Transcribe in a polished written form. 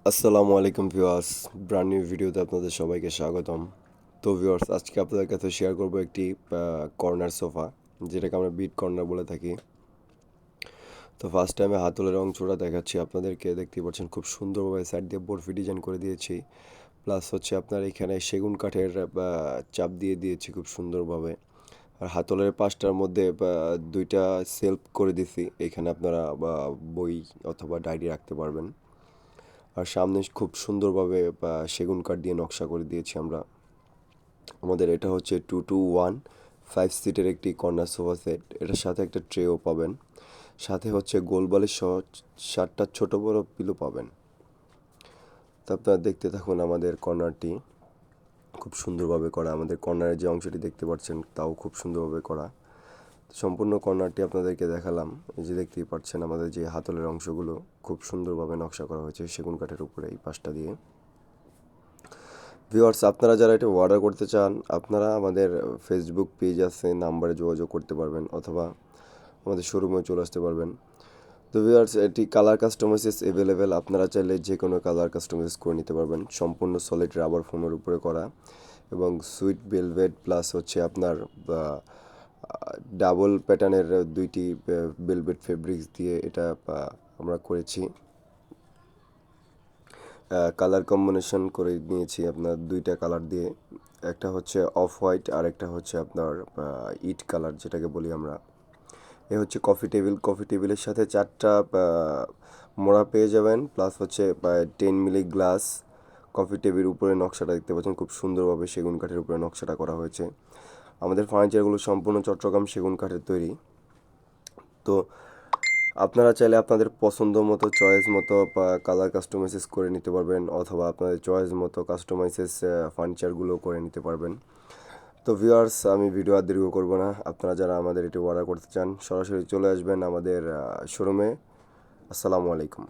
আসসালামু আলাইকুম viewers, brand new ভিডিওতে আপনাদের সবাইকে স্বাগতম। তো ভিউয়ার্স, আজকে আপনাদের কাছে শেয়ার করব একটি কর্নার সোফা, যেটাকে আমরা বিট কর্নার বলে থাকি। তো ফার্স্ট টাইমে হাতলের অংশটা দেখাচ্ছি আপনাদেরকে। দেখতেই পাচ্ছেন খুব সুন্দরভাবে সাইড দিয়ে বরফি ডিজাইন করে দিয়েছি। প্লাস হচ্ছে আপনার এখানে সেগুন কাঠের চাপ দিয়ে দিয়েছি খুব সুন্দরভাবে। আর হাতলের পাশটার মধ্যে দুইটা সেলফ করে দিছি, এখানে আপনারা বই অথবা ডায়েরি রাখতে পারবেন। আর সামনে খুব সুন্দরভাবে সেগুন কাঠ দিয়ে নকশা করে দিয়েছি আমরা। আমাদের এটা হচ্ছে 2 to 1 5 সিটের একটি কর্নার সোফা সেট। এটার সাথে একটা ট্রেও পাবেন, সাথে হচ্ছে গোলবালিশ সহ 7টা ছোট বড় পিলো পাবেন। তো আপনারা দেখতে থাকুন আমাদের কর্নারটি। খুব সুন্দরভাবে করা, আমাদের কর্নারের যে অংশটি দেখতে পাচ্ছেন তাও খুব সুন্দরভাবে করা। সম্পূর্ণ কর্নারটি আপনাদেরকে দেখালাম। এই যে দেখতেই পাচ্ছেন আমাদের যে হাতলের অংশগুলো খুব সুন্দরভাবে নকশা করা হয়েছে সেগুন কাঠের উপরে এই পাশটা দিয়ে। ভিউয়ার্স, আপনারা যারা এটা অর্ডার করতে চান, আপনারা আমাদের ফেসবুক পেজ আছে, নাম্বারে যোগাযোগ করতে পারবেন, অথবা আমাদের শোরুমে চলে আসতে পারবেন। তো ভিউয়ার্স, এটি কালার কাস্টমাইজেস অ্যাভেলেবেল। আপনারা চাইলে যে কোনো কালার কাস্টমাইজ করে নিতে পারবেন। সম্পূর্ণ সলিড রাবার ফোমের উপরে করা, এবং সুইট ভেলভেট প্লাস হচ্ছে আপনার ডাবল প্যাটার্নের দুইটি ভেলভেট ফেব্রিক্স দিয়ে এটা আমরা করেছি। কালার কম্বিনেশন করে নিয়েছি আপনার দুইটা কালার দিয়ে। একটা হচ্ছে অফ হোয়াইট আর একটা হচ্ছে আপনার ইট কালার, যেটাকে বলি আমরা। এ হচ্ছে কফি টেবিল। কফি টেবিলের সাথে 4টা মোড়া পেয়ে যাবেন, প্লাস হচ্ছে 10 মিলি গ্লাস। কফি টেবিল উপরে নকশাটা দেখতে পাচ্ছেন খুব সুন্দরভাবে সেগুন কাঠের উপরে নকশাটা করা হয়েছে। আমাদের ফার্নিচারগুলো সম্পূর্ণ চট্টগ্রাম সেগুন কাঠের তৈরি। তো আপনারা চাইলে আপনাদের পছন্দ মতো চয়েস মতো কালার কাস্টমাইজেস করে নিতে পারবেন, অথবা আপনাদের চয়েস মতো কাস্টমাইজেস ফার্নিচারগুলো করে নিতে পারবেন। তো ভিউয়ার্স, আমি ভিডিও আর দীর্ঘ করবো না। আপনারা যারা আমাদের এটি অর্ডার করতে চান, সরাসরি চলে আসবেন আমাদের শোরুমে। আসসালামু আলাইকুম।